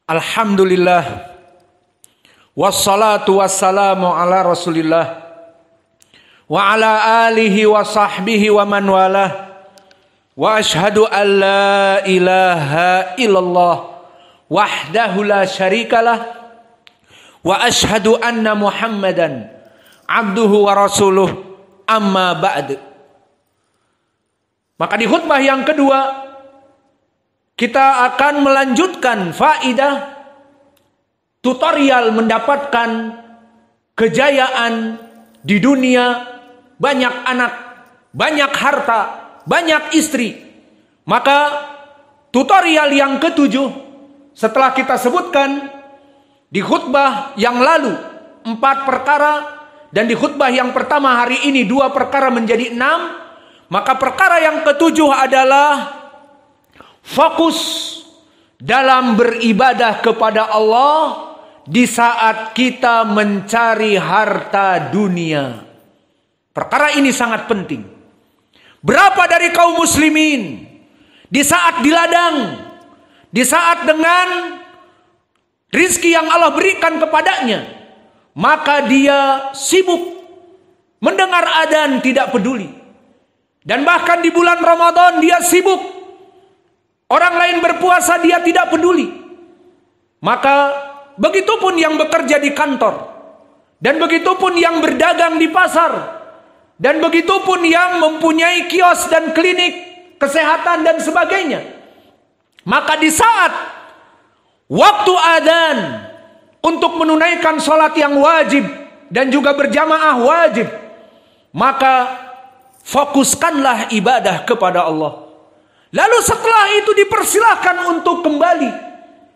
Alhamdulillah. Wassalatu wassalamu ala Rasulillah wa ala alihi wa sahbihi wa man walah. Wa ashhadu an la ilaha illallah wahdahu la syarikalah wa ashhadu anna Muhammadan abduhu wa rasuluh, amma ba'd. Maka di khutbah yang kedua kita akan melanjutkan faidah tutorial mendapatkan kejayaan di dunia, banyak anak, banyak harta, banyak istri. Maka tutorial yang ketujuh setelah kita sebutkan di khutbah yang lalu 4 perkara, dan di khutbah yang pertama hari ini 2 perkara menjadi 6, maka perkara yang ketujuh adalah fokus dalam beribadah kepada Allah di saat kita mencari harta dunia. Perkara ini sangat penting. Berapa dari kaum muslimin di saat di ladang, di saat dengan rizki yang Allah berikan kepadanya, maka dia sibuk mendengar adzan, tidak peduli. Dan bahkan di bulan Ramadan dia sibuk. Orang lain berpuasa dia tidak peduli. Maka begitupun yang bekerja di kantor, dan begitupun yang berdagang di pasar, dan begitupun yang mempunyai kios dan klinik kesehatan dan sebagainya. Maka di saat waktu adzan untuk menunaikan sholat yang wajib dan juga berjamaah wajib, maka fokuskanlah ibadah kepada Allah. Lalu setelah itu dipersilahkan untuk kembali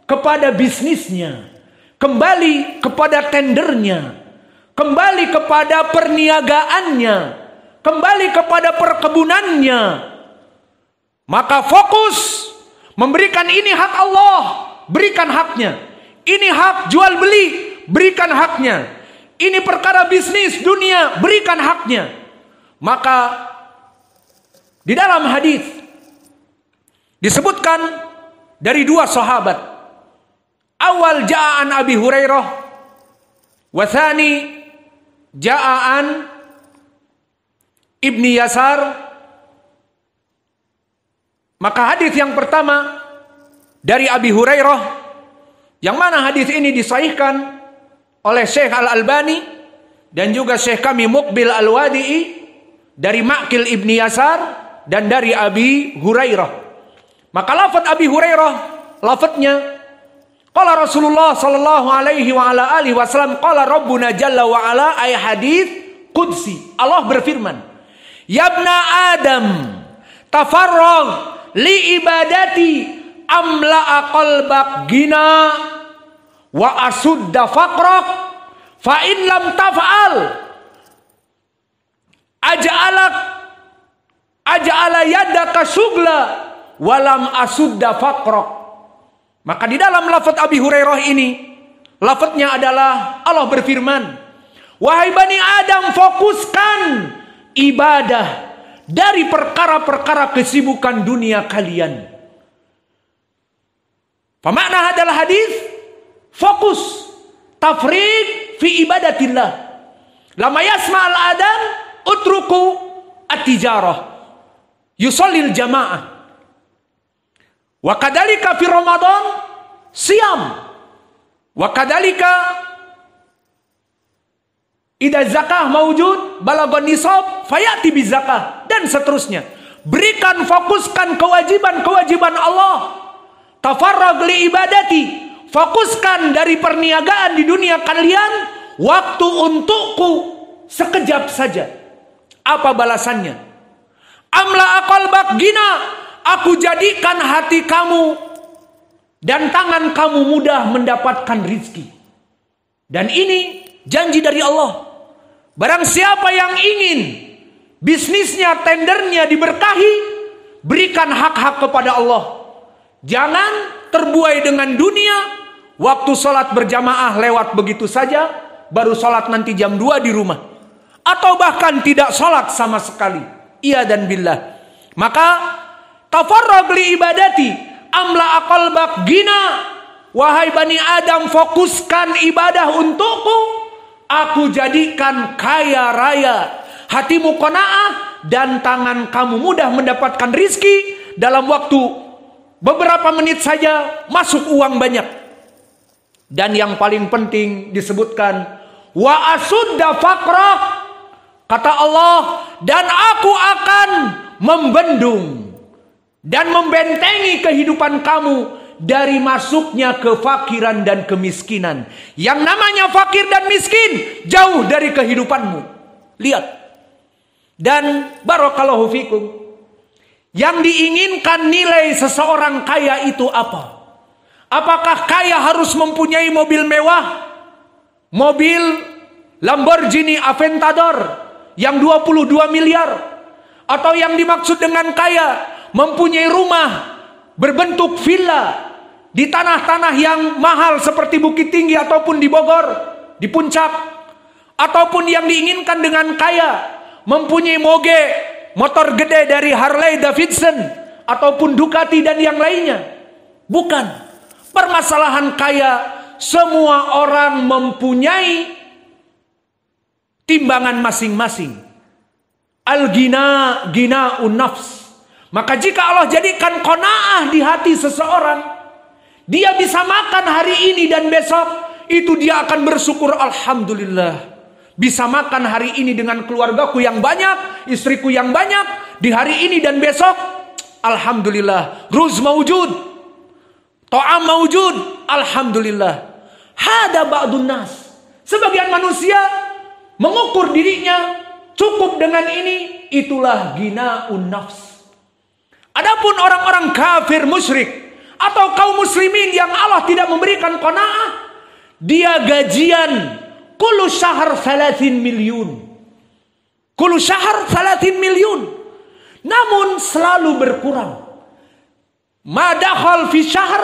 kepada bisnisnya, kembali kepada tendernya, kembali kepada perniagaannya, kembali kepada perkebunannya. Maka fokus memberikan ini hak Allah, berikan haknya. Ini hak jual beli, berikan haknya. Ini perkara bisnis dunia, berikan haknya. Maka di dalam hadis disebutkan dari 2 sahabat. Awal ja'an Abi Hurairah, wa thani ja'an Ibni Yasar. Maka hadis yang pertama dari Abi Hurairah, yang mana hadis ini disahihkan oleh Syekh Al-Albani dan juga Syekh kami Muqbil Al-Wadi'i, dari Ma'qil Ibni Yasar dan dari Abi Hurairah. Maka lafaz Abi Hurairah, lafaznya qala Rasulullah sallallahu alaihi wa ala alihi wasallam qala Rabbuna jalla wa ala, ay hadis qudsi. Allah berfirman, ya ibna Adam tafarragh li ibadati amla'a qalbak gina wa asudda faqrak fa in lam taf'al aj'ala yadaka sugla walam asudda faqrak. Maka di dalam lafaz Abi Hurairah ini, lafaznya adalah Allah berfirman, wahai Bani Adam, fokuskan ibadah dari perkara-perkara kesibukan dunia kalian. Famakna adalah hadis, fokus, tafriq fi ibadatillah. Lama yasma'al adzan utruku at-tijarah, yusallil jamaah. Wa kadzalika fi Ramadan siyam. Wa kadzalika idza zakah maujud balagon nisab fayati bizakah, dan seterusnya. Berikan, fokuskan kewajiban-kewajiban Allah. Tafarrag li ibadati, fokuskan dari perniagaan di dunia kalian, waktu untukku sekejap saja. Apa balasannya? Amla qalbak gina, aku jadikan hati kamu dan tangan kamu mudah mendapatkan rizki. Dan ini janji dari Allah. Barang siapa yang ingin bisnisnya, tendernya diberkahi, berikan hak-hak kepada Allah. Jangan terbuai dengan dunia. Waktu sholat berjamaah lewat begitu saja, baru sholat nanti jam 2 di rumah, atau bahkan tidak sholat sama sekali. Iya dan billah. Maka tafarrag li ibadati amla qalbak gina wahai Bani Adam, fokuskan ibadah untukku, aku jadikan kaya raya, hatimu qanaah, dan tangan kamu mudah mendapatkan rizki. Dalam waktu beberapa menit saja masuk uang banyak. Dan yang paling penting disebutkan, wa asudda faqrak, kata Allah, dan aku akan membendung dan membentengi kehidupan kamu dari masuknya kefakiran dan kemiskinan. Yang namanya fakir dan miskin jauh dari kehidupanmu. Lihat. Dan barakallahu fikum, yang diinginkan nilai seseorang kaya itu apa? Apakah kaya harus mempunyai mobil mewah? Mobil Lamborghini Aventador yang 22 miliar? Atau yang dimaksud dengan kaya mempunyai rumah berbentuk villa di tanah-tanah yang mahal seperti Bukit Tinggi ataupun di Bogor, di Puncak? Ataupun yang diinginkan dengan kaya mempunyai moge, motor gede dari Harley Davidson ataupun Ducati dan yang lainnya? Bukan. Permasalahan kaya, semua orang mempunyai timbangan masing-masing. Al-ghina, ghinaun nafs. Maka jika Allah jadikan qanaah di hati seseorang, dia bisa makan hari ini dan besok, itu dia akan bersyukur, alhamdulillah. Bisa makan hari ini dengan keluargaku yang banyak, istriku yang banyak, di hari ini dan besok, alhamdulillah. Ruz maujud, ta'am maujud, alhamdulillah. Hada ba'dun nas. Sebagian manusia mengukur dirinya cukup dengan ini, itulah ghinaun nafs. Adapun orang-orang kafir musyrik atau kaum muslimin yang Allah tidak memberikan qanaah, dia gajian kullu syahr 30 milyun. Kullu syahr 30 milyun. Namun selalu berkurang. Madakhal fi syahr,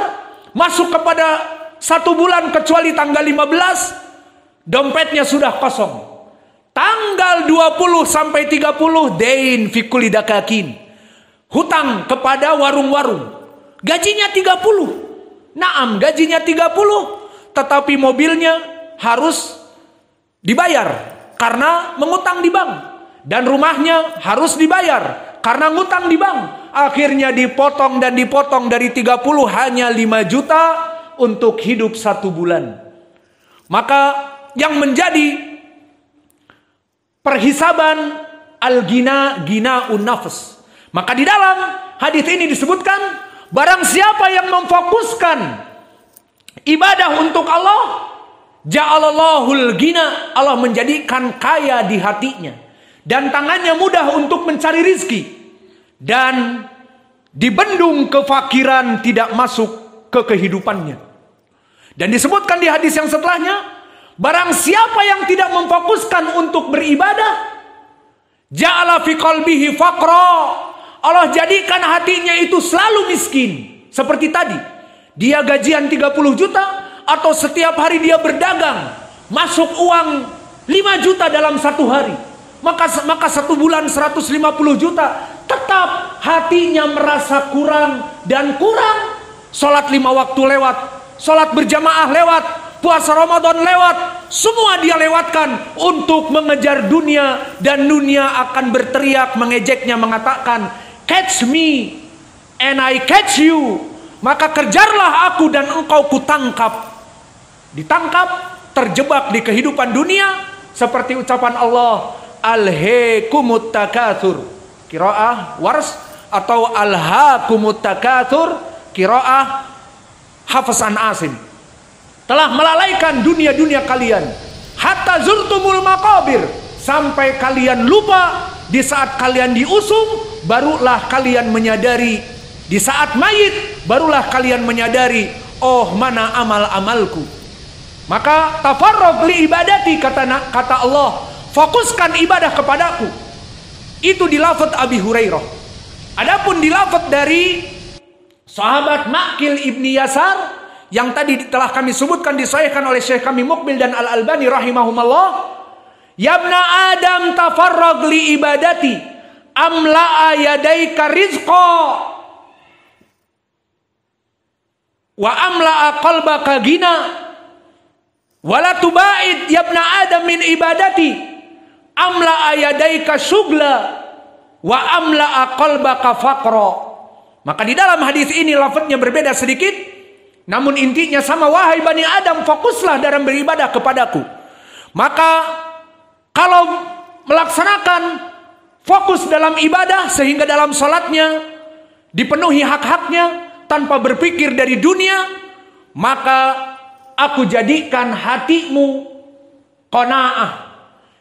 masuk kepada 1 bulan kecuali tanggal 15, dompetnya sudah kosong. Tanggal 20 sampai 30 dain fi kulli dakakin, hutang kepada warung-warung. Gajinya 30. Naam, gajinya 30, tetapi mobilnya harus dibayar karena mengutang di bank, dan rumahnya harus dibayar karena ngutang di bank. Akhirnya dipotong dan dipotong, dari 30 hanya 5 juta untuk hidup 1 bulan. Maka yang menjadi perhisaban al-ghina, ghinaun nafs. Maka di dalam hadis ini disebutkan, barang siapa yang memfokuskan ibadah untuk Allah, ja'alallahul ghina, Allah menjadikan kaya di hatinya, dan tangannya mudah untuk mencari rizki, dan dibendung kefakiran tidak masuk ke kehidupannya. Dan disebutkan di hadis yang setelahnya, barang siapa yang tidak memfokuskan untuk beribadah, ja'ala fi qalbihi faqra, Allah jadikan hatinya itu selalu miskin. Seperti tadi, dia gajian 30 juta, atau setiap hari dia berdagang, masuk uang 5 juta dalam 1 hari, maka 1 bulan 150 juta, tetap hatinya merasa kurang dan kurang. Sholat 5 waktu lewat, sholat berjamaah lewat, puasa Ramadan lewat, semua dia lewatkan untuk mengejar dunia, dan dunia akan berteriak mengejeknya, mengatakan, catch me and I catch you. Maka kejarlah aku dan engkau kutangkap. Ditangkap, terjebak di kehidupan dunia, seperti ucapan Allah, alhaakumut takatsur, qiraah Wars, atau alhaakumut takatsur, qiraah Hafs an Asim. Telah melalaikan dunia-dunia kalian, hatta zurtumul maqabir, sampai kalian lupa di saat kalian diusung, barulah kalian menyadari, di saat mayit barulah kalian menyadari, oh mana amal-amalku. Maka tafarrag li ibadati, kata Allah, fokuskan ibadah kepadaku. Itu di lafaz Abi Hurairah. Adapun di lafaz dari sahabat Ma'qil ibni Yasar, yang tadi telah kami sebutkan, disahihkan oleh Syekh kami Muqbil dan Al-Albani rahimahumullah, yabna Adam tafarrag li ibadati amla'a yadaika rizqa. wa amla'a qalbaka ghina wala tuba'id yabna adam min ibadati amla'a yadaika syugla wa amla'a qalbaka faqra. Maka di dalam hadis ini lafadznya berbeda sedikit, namun intinya sama, wahai Bani Adam, fokuslah dalam beribadah kepadaku. Maka kalau melaksanakan fokus dalam ibadah sehingga dalam salatnya dipenuhi hak-haknya tanpa berpikir dari dunia, maka aku jadikan hatimu qanaah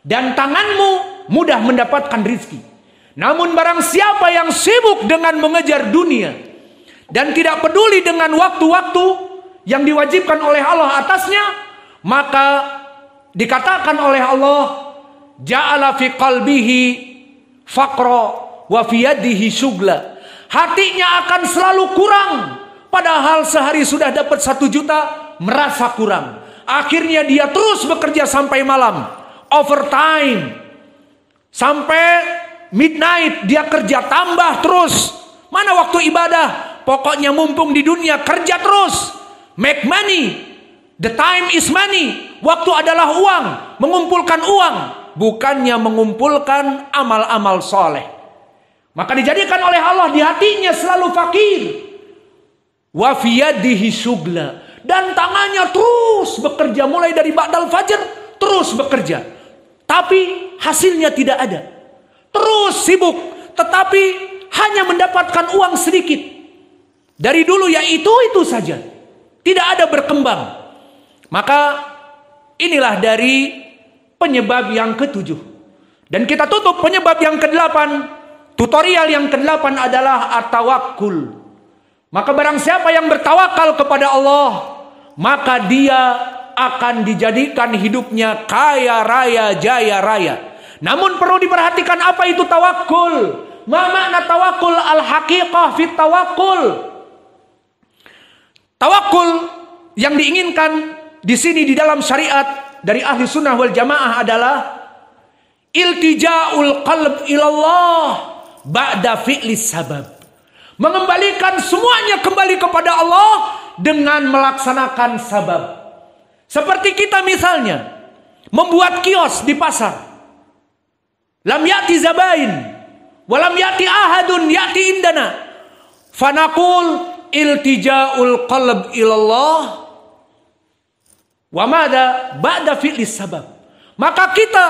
dan tanganmu mudah mendapatkan rizki. Namun barang siapa yang sibuk dengan mengejar dunia dan tidak peduli dengan waktu-waktu yang diwajibkan oleh Allah atasnya, maka dikatakan oleh Allah, ja'ala fi qalbihi faqra wa fi yadihi syugla. Hatinya akan selalu kurang, padahal sehari sudah dapat 1 juta, merasa kurang. Akhirnya dia terus bekerja sampai malam, overtime, sampai midnight dia kerja, tambah terus. Mana waktu ibadah? Pokoknya mumpung di dunia kerja terus, make money, the time is money. Waktu adalah uang, mengumpulkan uang, bukannya mengumpulkan amal-amal soleh. Maka dijadikan oleh Allah di hatinya selalu fakir. Wa fi yadihi syugla, dan tangannya terus bekerja mulai dari ba'dal fajr, terus bekerja. Tapi hasilnya tidak ada. Terus sibuk, tetapi hanya mendapatkan uang sedikit. Dari dulu ya itu saja. Tidak ada berkembang. Maka inilah dari penyebab yang ke-7. Dan kita tutup penyebab yang ke-8. Tutorial yang ke-8 adalah at-tawakkul. Maka barang siapa yang bertawakal kepada Allah, maka dia akan dijadikan hidupnya kaya raya, jaya raya. Namun perlu diperhatikan apa itu tawakkul. Ma makna tawakkul, al-haqiqah fit tawakkul. Tawakkul yang diinginkan di sini di dalam syariat dari ahli sunnah wal jamaah adalah iltija'ul qalb ilallah ba'da fi'lis sabab. Mengembalikan semuanya kembali kepada Allah dengan melaksanakan sabab. Seperti kita misalnya membuat kios di pasar. Lam ya'ti zabain walam ya'ti ahadun ya'ti indana. Fanaqul iltija'ul qalb ilallah wa madza ba'da fi'lis sabab. Maka kita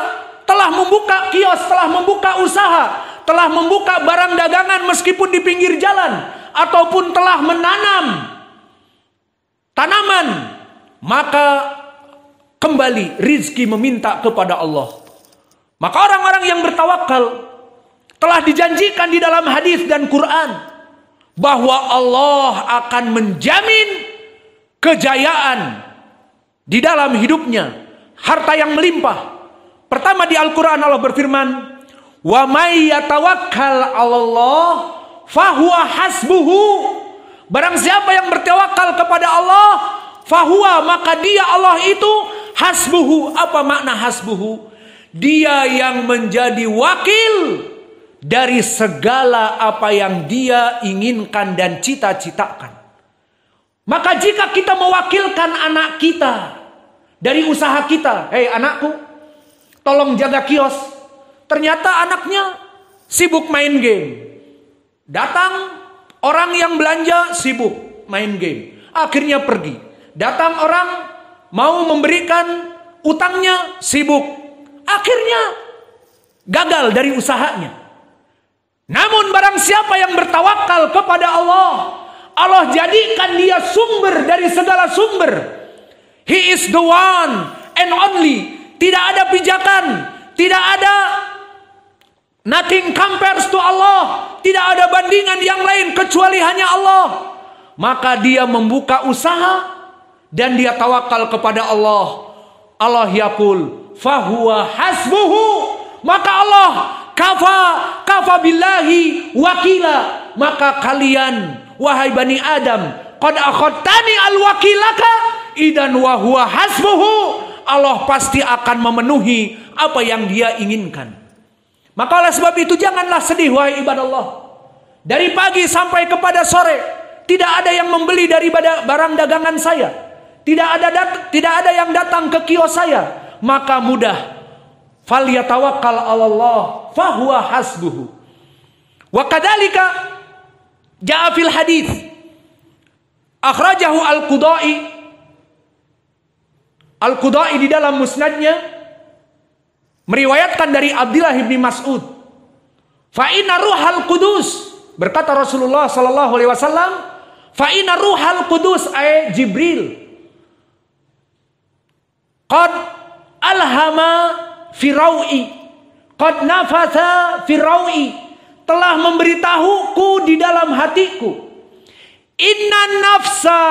telah membuka kios, telah membuka usaha, telah membuka barang dagangan meskipun di pinggir jalan, ataupun telah menanam tanaman, maka kembali rizki meminta kepada Allah. Maka orang-orang yang bertawakal telah dijanjikan di dalam hadis dan Quran bahwa Allah akan menjamin kejayaan di dalam hidupnya, harta yang melimpah. Pertama di Al-Quran Allah berfirman, wa may yatawakkal 'alallah fahuwa hasbuhu. Barang siapa yang bertawakal kepada Allah, fahuwa, maka dia Allah itu hasbuhu. Apa makna hasbuhu? Dia yang menjadi wakil dari segala apa yang dia inginkan dan cita-citakan. Maka jika kita mewakilkan anak kita dari usaha kita, hei anakku, tolong jaga kios. Ternyata anaknya sibuk main game. Datang orang yang belanja sibuk main game. Akhirnya pergi. Datang orang mau memberikan utangnya sibuk. Akhirnya gagal dari usahanya. Namun barang siapa yang bertawakal kepada Allah, Allah jadikan dia sumber dari segala sumber. He is the one and only. Tidak ada pijakan, tidak ada nothing compares to Allah. Tidak ada bandingan yang lain kecuali hanya Allah. Maka dia membuka usaha dan dia tawakal kepada Allah. Allah yaqul fahuwa hasbuhu. Maka Allah kafa billahi wakila. Maka kalian wahai Bani Adam, qad akhadtani al-wakilaka idan wa huwa hasbuhu. Allah pasti akan memenuhi apa yang dia inginkan. Maka oleh sebab itu janganlah sedih wahai ibadah Allah. Dari pagi sampai kepada sore tidak ada yang membeli daripada barang dagangan saya, tidak ada yang datang ke kios saya, maka mudah. Falyatawakkal 'alallah fahuwa hasbuhu. Wa kadzalika jaa fil hadits akhrajahu Al-Qudai di dalam musnadnya meriwayatkan dari Abdullah bin Mas'ud, fa inna ruhal qudus, berkata Rasulullah sallallahu alaihi wasallam, fa inna ruhal qudus ay Jibril qad alhama firawi, qad nafatha firawi, telah memberitahuku di dalam hatiku, inna nafsa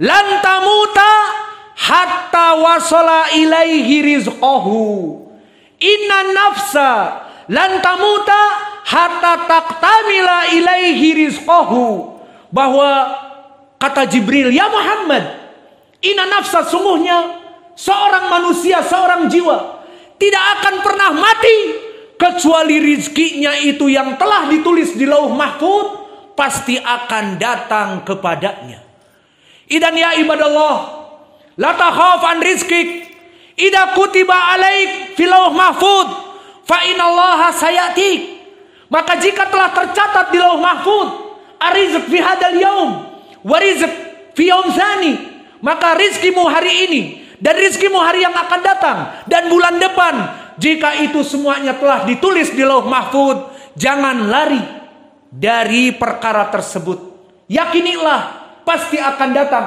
lan tamuta hatta wasala ilaihi rizqahu, inna nafsa lan tamuta hatta taktamila ilaihi rizqahu, bahwa kata Jibril, ya Muhammad, inna nafsa, sungguhnya seorang manusia, seorang jiwa tidak akan pernah mati kecuali rizkinya itu yang telah ditulis di lauh mahfud pasti akan datang kepadanya. Idan ya ibadallah, la takhaf an rizqik idza kutiba alaik fil lauh mahfud fa inallaha sayatik. Maka jika telah tercatat di lauh mahfud arizq fi hadal yaum wa rizq fi yaum tsani, maka rizkimu hari ini dan rizkimu hari yang akan datang dan bulan depan, jika itu semuanya telah ditulis di lauh mahfud, jangan lari dari perkara tersebut. Yakinilah pasti akan datang.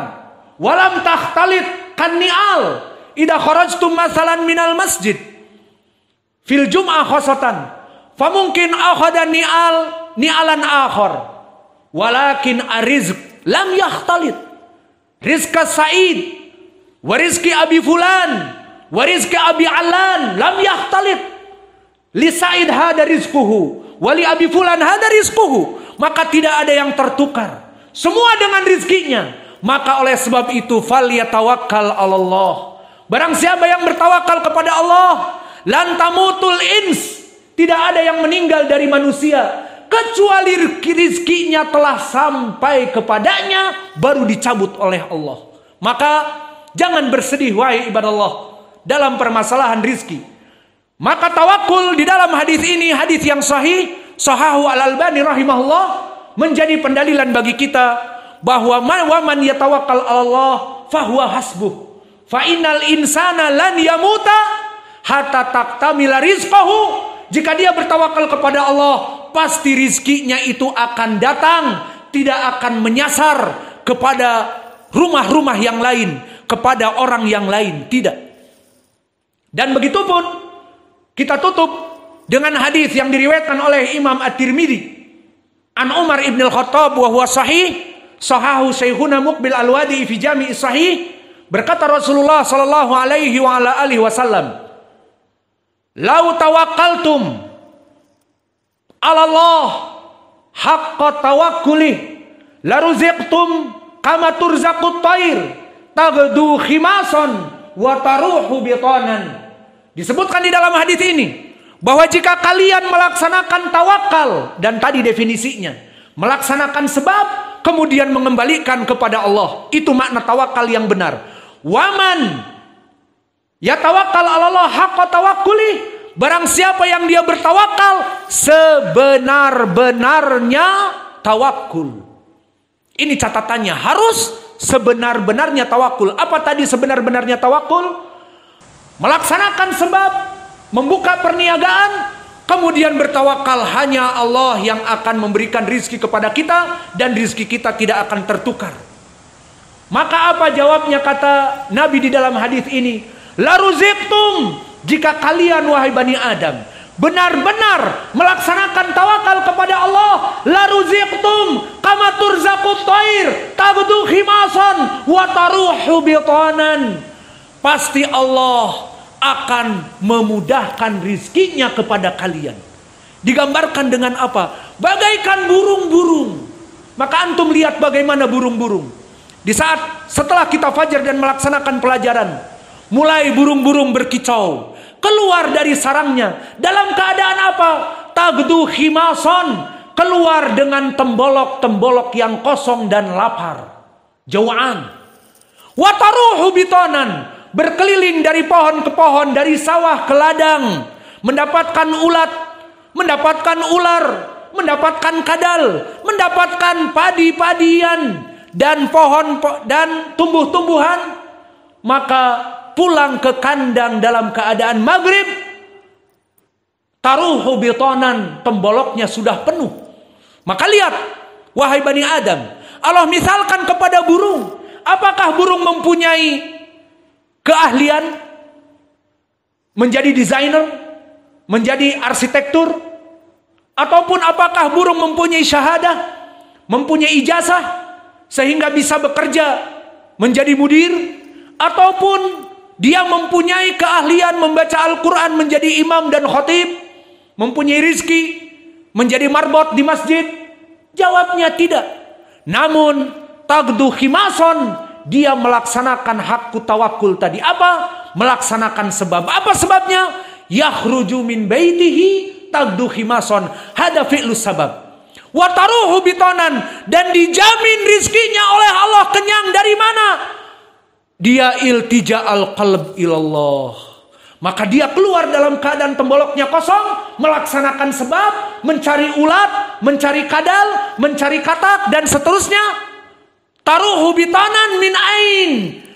Walam tahtalit kan ni'al idza kharajtum masalan minal masjid fil jum'ah khosatan famungkin akhada ni'alan akhar walakin arizq lam yahtalit rizqa sa'id wa rizqi abi fulan wa rizqi abi alan lam yahtalit li sa'id hada rizquhu wa li abi fulan hada rizquhu, maka tidak ada yang tertukar, semua dengan rizkinya. Maka oleh sebab itu falyatawakkal 'alallah, barang siapa yang bertawakal kepada Allah, lan tamutul ins, tidak ada yang meninggal dari manusia kecuali rizkinya telah sampai kepadanya baru dicabut oleh Allah. Maka jangan bersedih wahai ibadallah dalam permasalahan rizki. Maka tawakul di dalam hadis ini, hadis yang sahih, sahahu Al-Albani rahimahullah, menjadi pendalilan bagi kita bahwa man yatawakkal 'alallah fahuwa hasbuh. Fa innal insana lan yamuta hatta taktamila rizqahu. Jika dia bertawakal kepada Allah, pasti rizkinya itu akan datang, tidak akan menyasar kepada rumah-rumah yang lain, kepada orang yang lain, tidak. Dan begitu pun kita tutup dengan hadis yang diriwayatkan oleh Imam At-Tirmidzi an Umar ibn al-Khattab wa huwa sahih, sahahu Syekhuna Muqbil Al-Wadi fi Jami' Sahih, berkata Rasulullah sallallahu alaihi wa ala alihi wasallam, "Lau tawakkaltum 'ala Allah haqqa tawakkulih la ruziqtum kama turzaqut thair taghdu khimasan wa taruhu bitanan." Disebutkan di dalam hadis ini bahwa jika kalian melaksanakan tawakal, dan tadi definisinya melaksanakan sebab kemudian mengembalikan kepada Allah, itu makna tawakal yang benar. Waman yatawakkal 'ala Allah haqqa tawakkuli, barang siapa yang dia bertawakal sebenar-benarnya tawakul. Ini catatannya, harus sebenar-benarnya tawakul. Apa tadi sebenar-benarnya tawakul? Melaksanakan sebab, membuka perniagaan, kemudian bertawakal hanya Allah yang akan memberikan rizki kepada kita, dan rizki kita tidak akan tertukar. Maka apa jawabnya kata Nabi di dalam hadis ini? La ruziqtum, jika kalian wahai Bani Adam benar-benar melaksanakan tawakal kepada Allah, la ruziqtum kama turzaqut thair taghdu khimasan wa taruhu bitanan, pasti Allah akan memudahkan rizkinya kepada kalian. Digambarkan dengan apa? Bagaikan burung-burung. Maka antum lihat bagaimana burung-burung. Di saat setelah kita fajar dan melaksanakan pelajaran, mulai burung-burung berkicau, keluar dari sarangnya dalam keadaan apa? Taghdu khimasan, keluar dengan tembolok-tembolok yang kosong dan lapar. Jau'an. Wa taruhu bitonan, berkeliling dari pohon ke pohon, dari sawah ke ladang, mendapatkan ulat, mendapatkan ular, mendapatkan kadal, mendapatkan padi-padian dan pohon dan tumbuh-tumbuhan, maka pulang ke kandang dalam keadaan maghrib, taruhu bitonan, temboloknya sudah penuh. Maka lihat, wahai Bani Adam, Allah misalkan kepada burung. Apakah burung mempunyai keahlian menjadi desainer, menjadi arsitektur, ataupun apakah burung mempunyai syahadah, mempunyai ijazah sehingga bisa bekerja menjadi mudir, ataupun dia mempunyai keahlian membaca Al-Quran menjadi imam dan khatib, mempunyai rizki menjadi marbot di masjid? Jawabnya tidak. Namun tagdu khimason, dia melaksanakan hakku tawakul tadi. Apa? Melaksanakan sebab. Apa sebabnya? Yakhruju min baitihi tagdu khimason, hada fi'lus sabab. Wa taruhu bitonan, dan dijamin rizkinya oleh Allah. Kenyang dari mana? Dia iltija al-qalb ilallah. Maka dia keluar dalam keadaan temboloknya kosong, melaksanakan sebab, mencari ulat, mencari kadal, mencari katak, dan seterusnya. Taruhu bitanan min ain,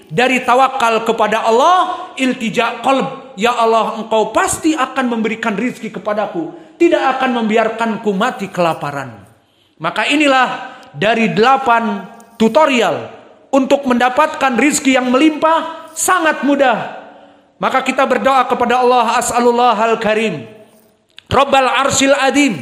dari tawakal kepada Allah, iltija qalb. Ya Allah, engkau pasti akan memberikan rizki kepadaku, tidak akan membiarkanku mati kelaparan. Maka inilah dari 8 tutorial untuk mendapatkan rizki yang melimpah, sangat mudah. Maka kita berdoa kepada Allah, as'alullah al-karim Rabbal arsyil adim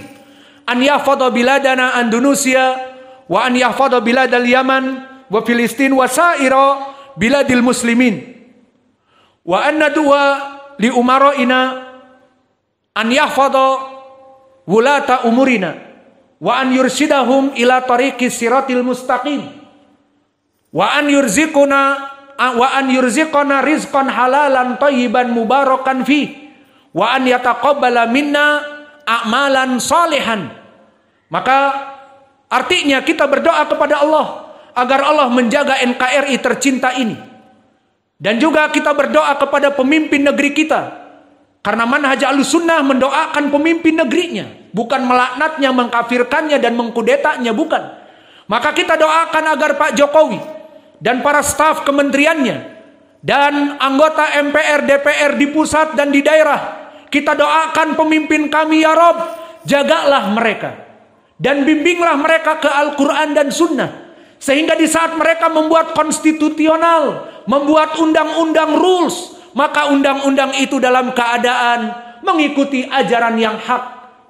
an yahfadha biladana Indonesia wa an yahfadha biladal Yaman wa Filistin wa sa'ira biladil muslimin wa an nadua li umara'ina an yahfadha wulata umurina wa an yursidahum ila tariqis siratil mustaqim wa an yurziqana rizqan halalan thayyiban mubarakan fi wa an yataqabbala minna a'malan salihan. Maka artinya kita berdoa kepada Allah agar Allah menjaga NKRI tercinta ini. Dan juga kita berdoa kepada pemimpin negeri kita. Karena manhaj Ahlussunnah mendoakan pemimpin negerinya, bukan melaknatnya, mengkafirkannya dan mengkudetanya, bukan. Maka kita doakan agar Pak Jokowi dan para staf kementeriannya dan anggota MPR, DPR di pusat dan di daerah, kita doakan pemimpin kami, ya Rob, jagalah mereka dan bimbinglah mereka ke Al-Quran dan Sunnah, sehingga di saat mereka membuat konstitusional, membuat undang-undang rules, maka undang-undang itu dalam keadaan mengikuti ajaran yang hak,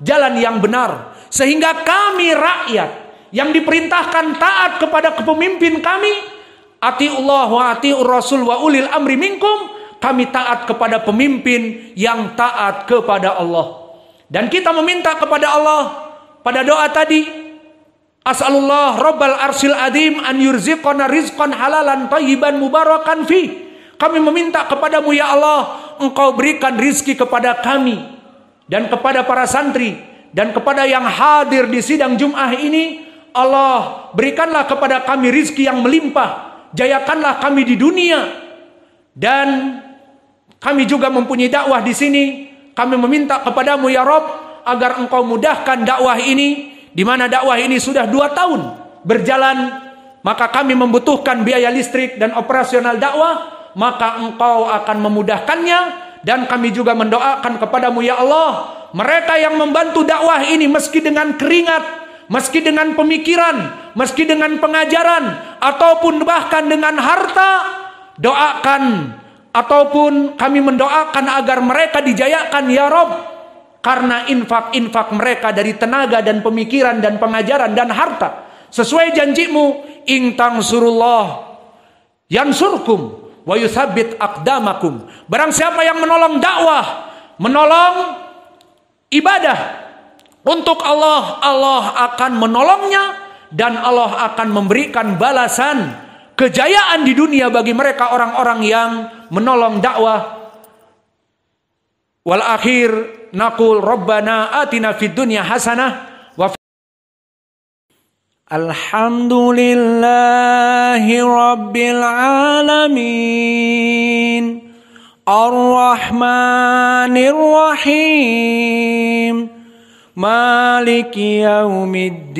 jalan yang benar, sehingga kami rakyat yang diperintahkan taat kepada kepemimpin kami, atiullah wa atiur rasul wa ulil amri minkum, kami taat kepada pemimpin yang taat kepada Allah. Dan kita meminta kepada Allah pada doa tadi, as'alullah rabbal arsyil adim an yurziqana rizqan halalan thayyiban mubarakan fi. Kami meminta kepadamu, ya Allah, engkau berikan rizki kepada kami dan kepada para santri dan kepada yang hadir di sidang Jum'ah ini. Allah, berikanlah kepada kami rizki yang melimpah, jayakanlah kami di dunia. Dan kami juga mempunyai dakwah di sini. Kami meminta kepadamu, ya Rob, agar engkau mudahkan dakwah ini, di mana dakwah ini sudah 2 tahun berjalan. Maka kami membutuhkan biaya listrik dan operasional dakwah, maka engkau akan memudahkannya. Dan kami juga mendoakan kepadamu, ya Allah, mereka yang membantu dakwah ini meski dengan keringat, meski dengan pemikiran, meski dengan pengajaran, ataupun bahkan dengan harta, doakan, ataupun kami mendoakan agar mereka dijayakan, ya Rob, karena infak-infak mereka dari tenaga dan pemikiran dan pengajaran dan harta. Sesuai janjimu, in tansurullah yansurkum wa yuthabbit aqdamakum. Barang siapa yang menolong dakwah, menolong ibadah untuk Allah, Allah akan menolongnya dan Allah akan memberikan balasan kejayaan di dunia bagi mereka orang-orang yang menolong dakwah. Wal akhir naqul rabbana atina fid dunya hasanah Alhamdulillahi Rabbil Alamin Ar-Rahmanir Rahim Maliki Yaumiddin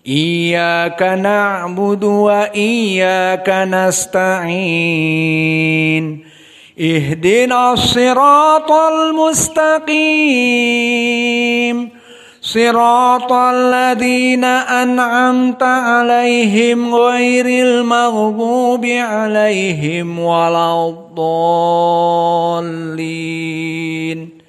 Iyyaka na'budu wa iyyaka nasta'in Ihdinas siratal mustaqim Siratal ladzina an'amta 'alaihim ghairil maghdubi 'alaihim waladdallin.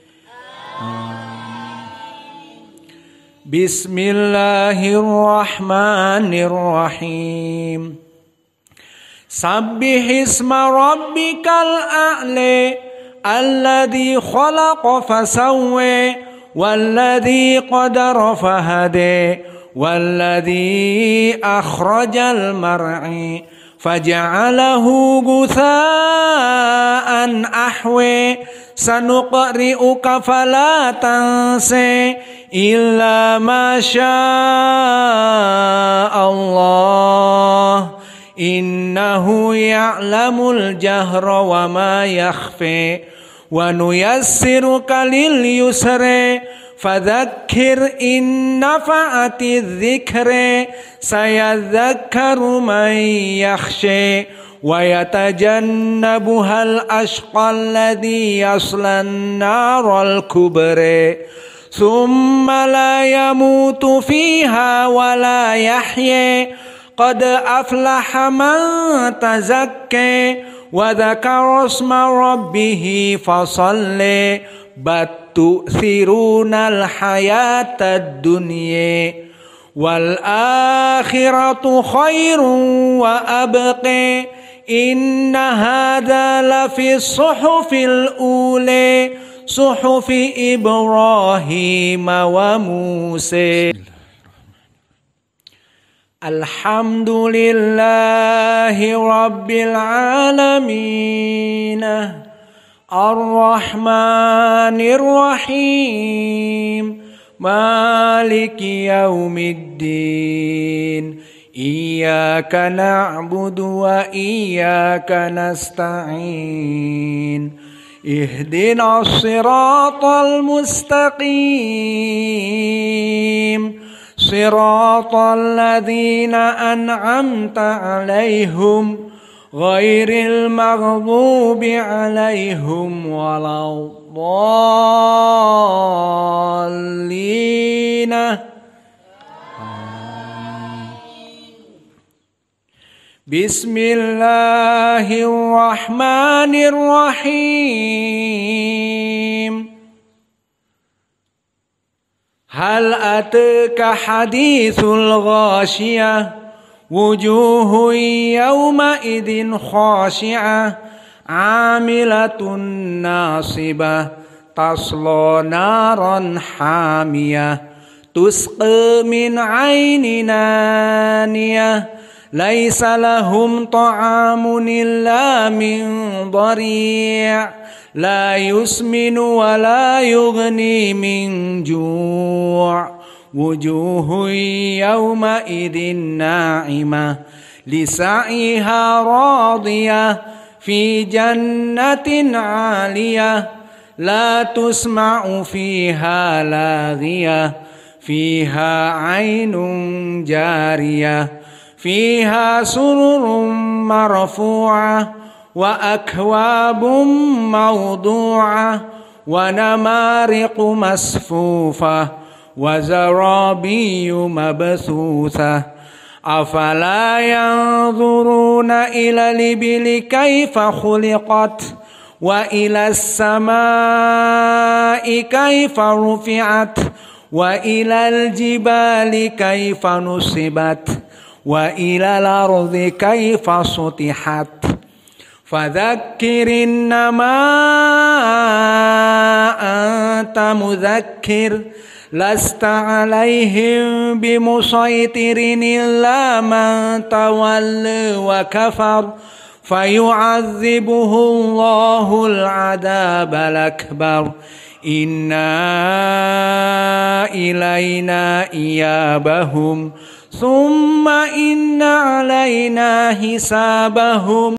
Bismillahirrahmanirrahim. Sabbihisma rabbikal a'la alladzi khalaqa fasawwa والذي قدر فهدى والذي أخرج المرعى فجعله غثاء أحوى سنقرئك فلا تنسى إلا ما شاء الله إنه يعلم الجهر وما يخفى وَنُيَسِّرُكَ لِلْيُسْرِ فَذَكِّرْ إِن نَّفَعَتِ الذِّكْرِ سَيَذَّكَّرُ مَن يَخْشَىٰ وَيَتَجَنَّبُهَا الْأَشْقَى الَّذِي يَصْلَى النَّارَ الْكُبْرَىٰ ثُمَّ لَا يَمُوتُ فِيهَا وَلَا يَحْيَىٰ قَدْ أَفْلَحَ مَن تَزَكَّىٰ وذكر اسم ربه فصلى بل تؤثرون الحياة الدنيا والآخرة خير وأبقى إن هذا لفي الصحف الأولى صحف إبراهيم وموسى. Alhamdulillahi Rabbil Alamin Ar-Rahmanir Rahim Maliki Yaumiddin Iyyaka na'budu wa iyyaka nasta'in Ihdinas siratal mustaqim Siratal ladzina an'amta 'alaihim ghairil maghdubi 'alaihim waladdallin. Bismillahirrahmanirrahim. Hal ataka hadithul ghashiyah wujuhun yawma idin khashi'ah amilatun nasibah tasla naran hamiyah tusqa min 'ainin aniyah laisa lahum ta'amun illa min dhari' لا يسمن ولا يغني من جوع وجوه يومئذ ناعمة لسعيها راضية في جنة عالية لا تسمع فيها لاغية فيها عين جارية فيها سرر مرفوعة وأكواب موضوعة ونمارق مصفوفة وزرابي مبثوثة أفلا ينظرون إلى الإبل كيف خلقت وإلى السماء كيف رفعت وإلى الجبال كيف نصبت وإلى الأرض كيف سطحت فذكر إنما أنت مذكر لست عليهم بمسيطر إلا من تولى وكفر فيعذبه الله العذاب الأكبر إنا ilaina iyabahum thumma inna alaina hisabahum.